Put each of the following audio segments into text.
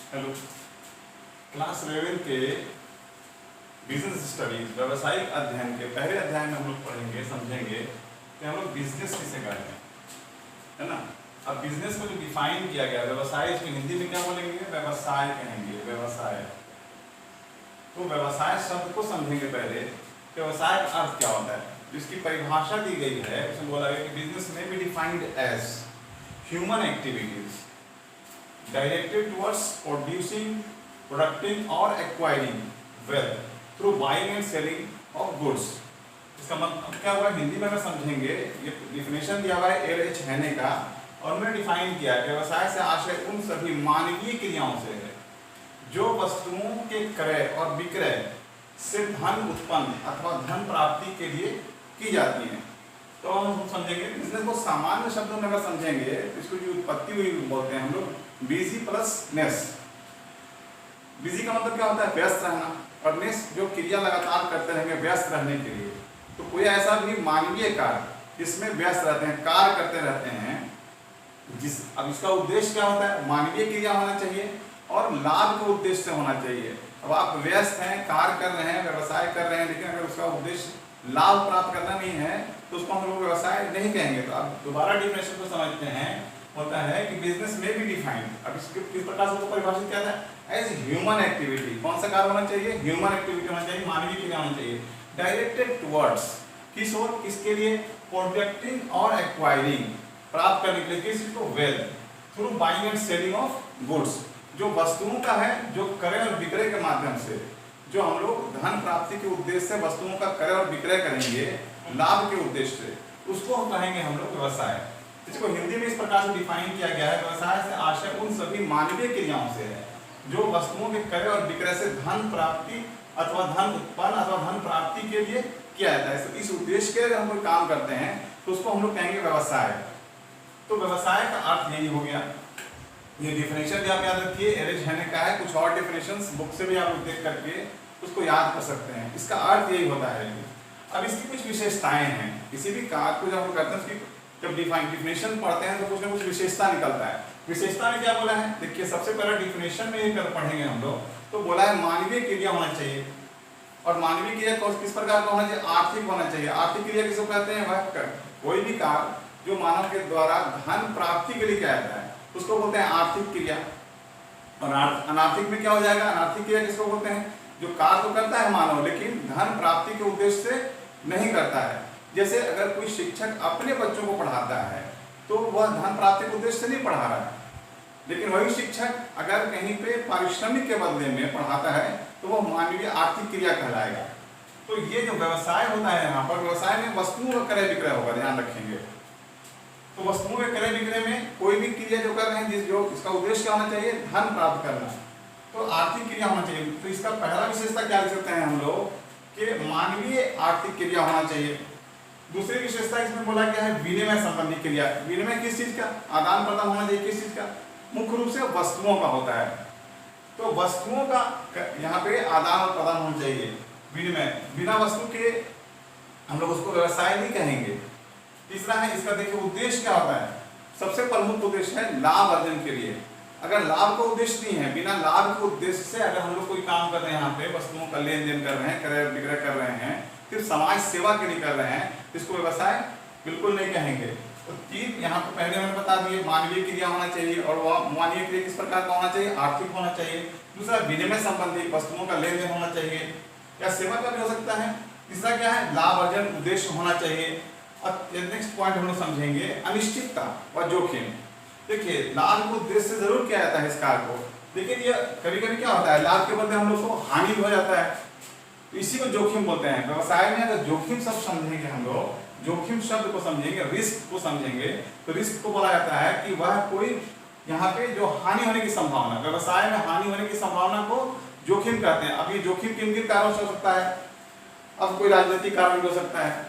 Hello. Class 11 के business studies व्यवसायिक अध्ययन के पहले अध्याय में हम लोग पढ़ेंगे, समझेंगे कि हम लोग बिजनेस किसे कहते हैं, है ना। अब बिजनेस को जो डिफाइन किया गया, व्यवसाय, इसको हिंदी में क्या बोलेंगे? व्यवसाय कहेंगे, व्यवसाय। तो व्यवसाय शब्द को समझेंगे पहले। व्यवसाय का अर्थ क्या होता है, जिसकी परिभाषा दी गई है, उसमें बोला गया कि बिजनेस में be defined as human activities directed towards producing, producing or acquiring wealth through buying and selling of goods। इसका मतलब क्या हुआ हिंदी में अगर समझेंगे, ये डिफिनेशन दिया हुआ है एल.एच. हैने का, और उन्होंने डिफाइन किया है व्यवसाय से आशय उन सभी मानवीय क्रियाओं से है जो वस्तुओं के क्रय और विक्रय से धन उत्पन्न अथवा धन प्राप्ति के लिए की जाती है। तो हम समझेंगे बिजनेस को सामान्य शब्दों में अगर समझेंगे, इसको जो उत्पत्ति हुई बोलते हैं हम लोग बिजी प्लस नेस। बिजी का मतलब क्या होता है? व्यस्त रहना, और नेस जो क्रिया लगातार करते रहेंगे व्यस्त रहने के लिए। तो कोई ऐसा भी मानवीय कार्य जिसमें व्यस्त रहते हैं, कार्य करते रहते हैं, अब इसका उद्देश्य क्या होता है? मानवीय क्रिया होना चाहिए और लाभ के उद्देश्य से होना चाहिए। अब आप व्यस्त हैं, कार्य कर रहे हैं, व्यवसाय कर रहे हैं, लेकिन अगर उसका उद्देश्य लाभ प्राप्त करना नहीं है तो उसको हम लोग व्यवसाय नहीं कहेंगे। तो आप दोबारा डिफिनेशन को समझते हैं, होता है कि बिजनेस में भी डिफाइंड, अब इसके किस प्रकार से परिभाषित किया जाता है? As human activity. कौन सा कार्य होना चाहिए? ह्यूमन एक्टिविटी होना चाहिए, मानवीय क्रिया होना चाहिए। डायरेक्टेड टुवर्ड्स, किस ओर, किसके लिए? प्रोडक्टिंग और एक्वायरिंग, प्राप्त करने के लिए। किस चीज को? Wealth through buying and selling of goods, जो वस्तुओं का है, जो क्रय और विक्रय के माध्यम से, जो हम लोग धन प्राप्ति के उद्देश्य से वस्तुओं का क्रय और विक्रय करेंगे लाभ के उद्देश्य से, उसको कहेंगे हम लोग व्यवसाय। इसको हिंदी में इस प्रकार से डिफाइन किया गया है, व्यवसाय से आशय उन सभी मानवीय क्रियाओं से है जो वस्तुओं के क्रय और विक्रय से धन प्राप्ति अथवा धन उत्पन्न अथवा धन प्राप्ति के लिए किया जाता है। इस उद्देश्य के लिए हम लोग काम करते हैं तो उसको हम लोग कहेंगे व्यवसाय। तो व्यवसाय का अर्थ यही हो गया। ये डिफिनेशन भी आप याद रखिए, एल.एच. हैने का है। कुछ और डिफिनेशंस बुक से भी आप देख करके उसको याद कर सकते हैं। इसका अर्थ यही होता है। अब इसकी कुछ विशेषताएं हैं। किसी भी कार्य को जब हम करते हैं, उसकी जब डिफिनेशन पढ़ते हैं तो कुछ ना कुछ विशेषता निकलता है। विशेषता में क्या बोला है? देखिए, सबसे पहले डिफिनेशन में ये पढ़ेंगे हम लोग, तो बोला है मानवीय क्रिया होना चाहिए। और मानवीय क्रिया किस प्रकार का होना चाहिए? आर्थिक होना चाहिए। आर्थिक क्रिया किसको कहते हैं? वह कोई भी कार्य जो मानव के द्वारा धन प्राप्ति के लिए किया जाता है उसको बोलते हैं आर्थिक क्रिया। और अनार्थिक में क्या हो जाएगा? अनार्थिक क्रिया किसको बोलते हैं? जो कार्य तो करता है मानव, लेकिन धन प्राप्ति के उद्देश्य से नहीं करता है। जैसे अगर कोई शिक्षक अपने बच्चों को पढ़ाता है तो वह धन प्राप्ति के उद्देश्य से नहीं पढ़ा रहा है, लेकिन वही शिक्षक अगर कहीं पे पारिश्रमिक के बदले में पढ़ाता है तो वह मानवीय आर्थिक क्रिया कहलाएगा। तो ये जो व्यवसाय होता है, यहाँ पर व्यवसाय में वस्तुओं का क्रय विक्रय होगा, ध्यान रखेंगे। तो वस्तुओं के क्रय विक्रय में कोई भी क्रिया जो कर रहे हैं, जो इसका उद्देश्य क्या होना चाहिए? धन प्राप्त करना, तो आर्थिक क्रिया होना चाहिए। तो इसका पहला विशेषता क्या लिख सकते हैं हम लोग कि मानवीय आर्थिक क्रिया होना चाहिए। दूसरी विशेषता इसमें बोला गया है विनिमय संबंधी क्रिया। विनिमय किस चीज का? आदान प्रदान होना चाहिए। किस चीज का? मुख्य रूप से वस्तुओं का होता है। तो वस्तुओं का यहाँ पे आदान और प्रदान होना चाहिए। विनिमय, बिना वस्तु के हम लोग उसको व्यवसाय नहीं कहेंगे। तीसरा है इसका, देखिए उद्देश्य क्या होता है? सबसे प्रमुख उद्देश्य है लाभ अर्जन के लिए। अगर लाभ का उद्देश्य नहीं है, बिना लाभ के उद्देश्य से अगर हम लोग कोई काम कर रहे हैं, यहाँ पे वस्तुओं का लेन देन कर रहे हैं, क्रय विक्रय कर रहे हैं, फिर समाज सेवा के लिए कर रहे हैं, इसको व्यवसाय बिल्कुल नहीं कहेंगे। तो तीन यहाँ पे पहले मैंने बता दिए, मानवीय क्रिया होना चाहिए, और वह मानवीय क्रिया किस प्रकार का होना चाहिए? आर्थिक होना चाहिए। दूसरा विनिमय संबंधी, वस्तुओं का लेन देन होना चाहिए, या सेवा का भी हो सकता है। तीसरा क्या है? लाभ अर्जन उद्देश्य होना चाहिए। अब नेक्स्ट पॉइंट हम लोग समझेंगे अनिश्चितता और जोखिम। देखिए, लाभ को उद्देश्य से जरूर किया जाता है इस कार्य को, लेकिन ये कभी कभी क्या होता है, लाभ के बदले हम लोग को हानि हो जाता है, तो इसी को जोखिम बोलते हैं। व्यवसाय में अगर जोखिम शब्द समझेंगे हम लोग, जोखिम शब्द को समझेंगे, रिस्क को समझेंगे, तो रिस्क को बोला जाता है कि वह कोई यहाँ पे जो हानि होने की संभावना, व्यवसाय में हानि होने की संभावना को जोखिम कहते हैं। अब ये जोखिम किन किन कारणों से हो सकता है? अब कोई राजनीतिक कारण भी हो सकता है,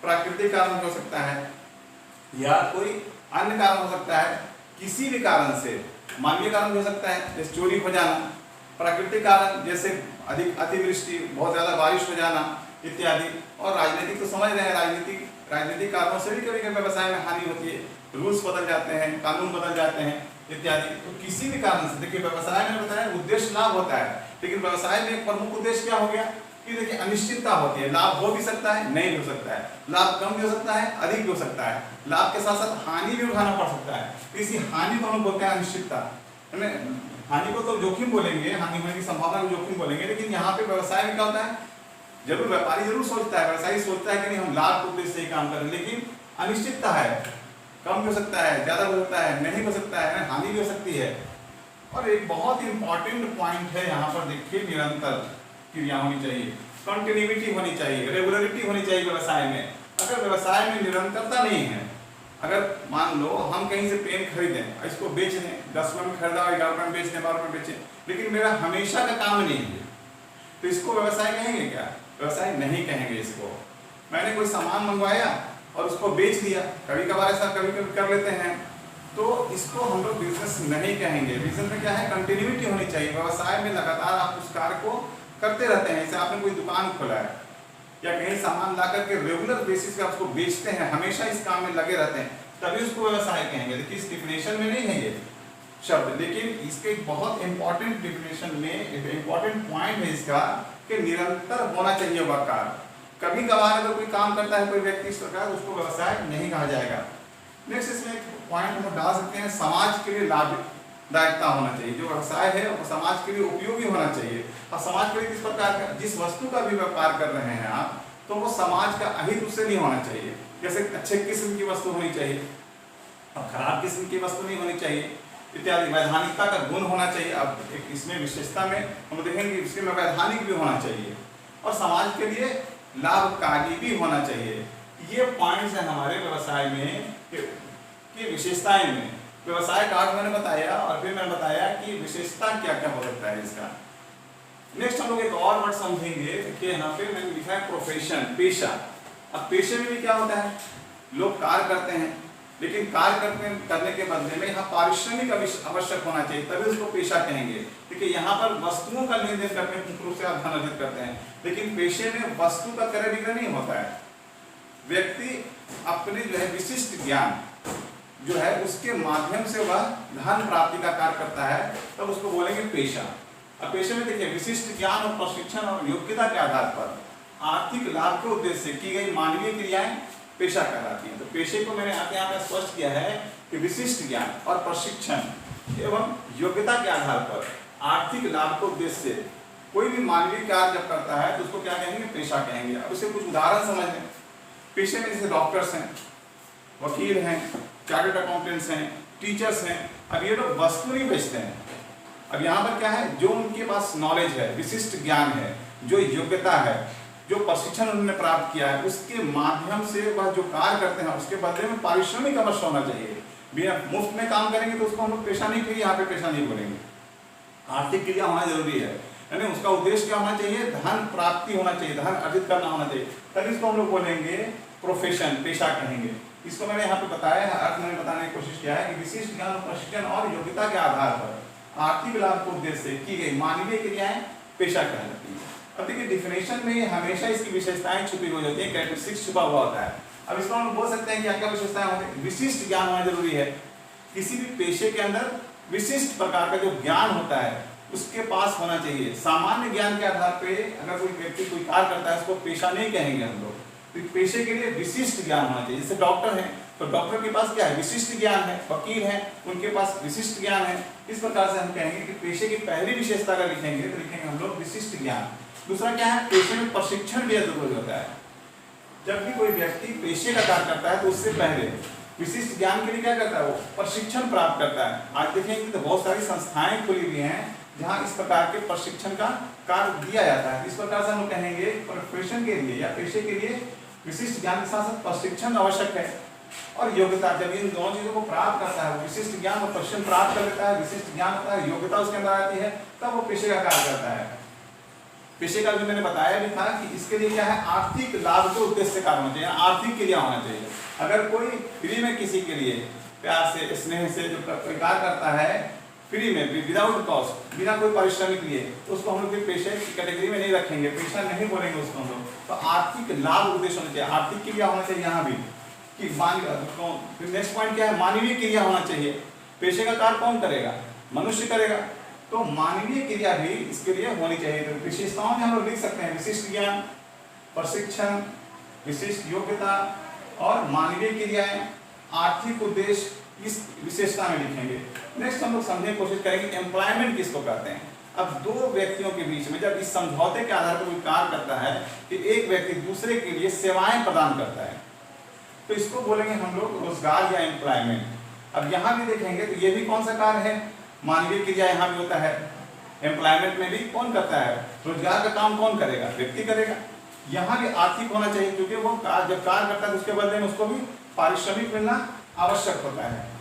प्राकृतिक कारण भी हो सकता है, या कोई अन्य कारण हो सकता है। किसी भी कारण से, मानवीय कारण भी हो सकता है जैसे चोरी हो जाना, प्राकृतिक कारण जैसे अधिक अतिवृष्टि, बहुत ज्यादा बारिश हो जाना इत्यादि, और राजनीतिक तो समझ रहे हैं, राजनीतिक कारणों से भी कभी कभी व्यवसाय में हानि होती है। रूल्स बदल जाते हैं, कानून बदल जाते हैं, इत्यादि। तो किसी भी कारण से देखिए, व्यवसाय में बताया उद्देश्य लाभ होता है, लेकिन व्यवसाय में एक प्रमुख उद्देश्य क्या हो गया कि देखिए अनिश्चितता होती है। लाभ हो भी सकता है, नहीं भी हो सकता है, लाभ कम भी हो सकता है, अधिक भी हो सकता है, लाभ के साथ साथ हानि भी उठाना पड़ सकता है। तो इसी हानि को हम बोलते हैं अनिश्चितता। हानि को तो जोखिम बोलेंगे, हानि होने की संभावना को जोखिम बोलेंगे, लेकिन यहाँ पे व्यवसाय में क्या होता है, जरूर व्यापारी जरूर सोचता है, व्यवसायी सोचता है कि नहीं हम लाभ के उद्देश्य से ही काम करें, लेकिन अनिश्चितता है, कम भी हो सकता है, ज्यादा हो सकता है, नहीं हो सकता है, हानि भी हो सकती है। और एक बहुत इंपॉर्टेंट पॉइंट है यहाँ पर देखिए, निरंतर क्रिया होनी चाहिए, कंटिन्यूटी होनी चाहिए, रेगुलरिटी होनी चाहिए व्यवसाय में। अगर व्यवसाय में निरंतरता नहीं है, अगर मान लो हम कहीं से पेन खरीदें, इसको बेच दें, 10 रुपये में खरीदा, 11 रुपये में बेच दें, 12 रुपये में बेचें, लेकिन मेरा हमेशा का काम नहीं है, तो इसको व्यवसाय कहेंगे क्या? व्यवसाय नहीं कहेंगे इसको। मैंने कोई सामान मंगवाया और उसको बेच दिया, कभी कभार ऐसा कभी कभी कर लेते हैं, तो इसको हम लोग बिजनेस नहीं कहेंगे। बिजनेस में क्या है, कंटिन्यूटी होनी चाहिए। व्यवसाय में लगातार आप उस कार्य को करते रहते हैं। जैसे आपने कोई दुकान खोला है या कहीं सामान ला करके रेगुलर बेसिस पे आप उसको बेचते हैं, हमेशा इस काम में लगे रहते हैं, तभी उसको व्यवसाय कहेंगे। देखिए इस डिफिनेशन में नहीं है ये शब्द, लेकिन इसके बहुत इंपॉर्टेंट डिफिनेशन में इंपॉर्टेंट पॉइंट है इसका कि निरंतर होना चाहिए वह कार्य। कभी कभार अगर कोई काम करता है कोई व्यक्ति इस प्रकार, उसको व्यवसाय नहीं कहा जाएगा। नेक्स्ट इसमें एक पॉइंट हम डाल सकते हैं, समाज के लिए लाभदायकता होना चाहिए। जो व्यवसाय है वो समाज के लिए उपयोगी होना चाहिए। और समाज के लिए किस प्रकार का, जिस वस्तु का भी व्यापार कर रहे हैं आप, तो वो समाज का अहित उससे नहीं होना चाहिए। जैसे अच्छे किस्म की वस्तु होनी चाहिए और खराब किस्म की वस्तु नहीं होनी चाहिए इत्यादि। वैधानिकता का गुण होना चाहिए। अब एक इसमें विशेषता में हम देखेंगे इसमें वैधानिक भी होना चाहिए और समाज के लिए लाभकारी भी होना चाहिए। ये पॉइंट्स हैं हमारे व्यवसाय में की विशेषताएं में। व्यवसाय का अर्थ मैंने बताया और फिर मैंने बताया कि विशेषता क्या क्या हो सकता है इसका। नेक्स्ट हम लोग एक और वर्ड समझेंगे कि यहाँ पे मैंने लिखा है प्रोफेशन, पेशा। अब पेशे में भी क्या होता है, लोग कार्य करते हैं, लेकिन कार्य करने के बदले में यहाँ पारिश्रमिक आवश्यक होना चाहिए, तभी उसको पेशा कहेंगे। देखिए यहाँ पर वस्तुओं का लेन देन करके मुख्य रूप से आप धन अर्जित करते हैं, लेकिन पेशे में वस्तु का क्रय विक्रय नहीं होता है। व्यक्ति अपने जो है विशिष्ट ज्ञान जो है उसके माध्यम से वह धन प्राप्ति का कार्य करता है, तब तो उसको बोलेंगे पेशा। अब पेशे में देखिए विशिष्ट ज्ञान और प्रशिक्षण और योग्यता के आधार पर आर्थिक लाभ के उद्देश्य से की गई मानवीय क्रियाएं पेशा कहलाती हैं। तो पेशे को मैंने यहाँ पे स्पष्ट किया है कि विशिष्ट ज्ञान और प्रशिक्षण एवं योग्यता के आधार पर आर्थिक लाभ के उद्देश्य से कोई भी मानवीय कार्य जब करता है तो उसको क्या कहेंगे, पेशा कहेंगे। अब उसे कुछ उदाहरण समझ लें। पेशे में जैसे डॉक्टर्स हैं, वकील हैं, चार्टर्ड अकाउंटेंट्स हैं, टीचर्स हैं। अब ये लोग वस्तु नहीं बेचते हैं। अब यहाँ पर क्या है, जो उनके पास नॉलेज है, विशिष्ट ज्ञान है, जो योग्यता है, जो प्रशिक्षण उन्होंने प्राप्त किया है, उसके माध्यम से वह जो कार्य करते हैं उसके बदले में पारिश्रमिक अवश्य होना चाहिए। बिना मुफ्त में काम करेंगे तो उसको हम लोग पेशा नहीं कहेंगे, यहाँ पे पेशा नहीं बोलेंगे। आर्थिक क्रिया होना जरूरी है, यानी उसका उद्देश्य क्या होना चाहिए, धन प्राप्ति होना चाहिए, धन अर्जित करना होना चाहिए, तभी इसको हम लोग बोलेंगे प्रोफेशन, पेशा कहेंगे। इसको मैंने यहाँ पे बताया है, अर्थ मैंने बताने की कोशिश किया है कि विशिष्ट ज्ञान, प्रशिक्षण और योग्यता के आधार पर आर्थिक लाभ के उद्देश्य से की गई मानवीय क्रियाएं पेशा कहलाती है। अब देखिए डिफिनेशन में हमेशा इसकी विशेषताएं छुपी हो जाती है, कैरेक्टरिस्टिक्स छुपा हुआ होता है। अब इसको हम बोल सकते हैं कि क्या विशेषताएं होती है। विशिष्ट ज्ञान होना जरूरी है। किसी भी पेशे के अंदर विशिष्ट प्रकार का जो ज्ञान होता है उसके पास होना चाहिए। सामान्य ज्ञान के आधार पे अगर कोई व्यक्ति कोई कार्य करता है उसको पेशा नहीं कहेंगे हम लोग। तो पेशे के लिए विशिष्ट ज्ञान होना चाहिए। जैसे डॉक्टर हैं तो डॉक्टर के पास क्या है, विशिष्ट ज्ञान है। वकील हैं उनके पास विशिष्ट ज्ञान है। इस प्रकार से हम कहेंगे कि पेशे की पहली विशेषता अगर लिखेंगे तो लिखेंगे हम लोग विशिष्ट ज्ञान। दूसरा क्या है, पेशे में प्रशिक्षण भी जरूरी होता है। जब भी कोई व्यक्ति पेशे का कार्य करता है तो उससे पहले विशिष्ट ज्ञान के लिए क्या करता है, वो प्रशिक्षण प्राप्त करता है। आज देखेंगे तो बहुत सारी संस्थाएं खुली हुई हैं जहाँ इस प्रकार के प्रशिक्षण का कार्य दिया जाता है। इस प्रकार से हम कहेंगे प्रोफेशन के लिए या पेशे के लिए विशिष्ट ज्ञान के साथ साथ प्रशिक्षण आवश्यक है और योग्यता। जब इन दोनों चीजों को प्राप्त करता है, विशिष्ट ज्ञान और प्रशिक्षण प्राप्त कर लेता है, विशिष्ट ज्ञान होता है, योग्यता उसके अंदर आती है, तब वो पेशे का कार्य करता है। पेशे का भी मैंने बताया भी था कि इसके लिए क्या है, आर्थिक लाभ के उद्देश्य से कार्य होना चाहिए, आर्थिक क्रिया होना चाहिए। अगर कोई फ्री में किसी के लिए प्यार से स्नेह से जो कार्य करता है फ्री में विदाउट कॉस्ट, बिना कोई पारिश्रमिक लिए, तो उसको हम लोग पेशे की कैटेगरी में नहीं रखेंगे, पेशा नहीं बोलेंगे उसको हम लोग। तो आर्थिक लाभ उद्देश्य होना चाहिए, आर्थिक क्रिया होना चाहिए यहाँ भी कि नेक्स्ट पॉइंट क्या है, मानवीय क्रिया होना चाहिए। पेशे का कार्य कौन करेगा? मनुष्य करेगा। तो मानवीय क्रिया भी इसके लिए होनी चाहिए। तो विशेषताओं में हम लोग लिख सकते हैं विशिष्ट ज्ञान, प्रशिक्षण, विशिष्ट योग्यता और मानवीय क्रियाएं, आर्थिक उद्देश्य, इस विशेषता में लिखेंगे। नेक्स्ट हम लोग समझने की कोशिश करेंगे एम्प्लॉयमेंट किसको कहते हैं। अब दो व्यक्तियों के बीच में जब इस समझौते के आधार पर कोई कार्य करता है कि एक व्यक्ति दूसरे के लिए सेवाएं प्रदान करता है, तो इसको बोलेंगे हम लोग रोजगार या एम्प्लॉयमेंट। अब यहाँ भी देखेंगे तो ये भी कौन सा कार्य है? मानवीय क्रिया यहाँ भी होता है। एम्प्लॉयमेंट में भी कौन करता है? रोजगार का काम कौन करेगा? व्यक्ति करेगा। यहाँ भी आर्थिक होना चाहिए, क्योंकि वो जब कार्य करता है तो उसके बदले में उसको भी पारिश्रमिक मिलना आवश्यक होता है।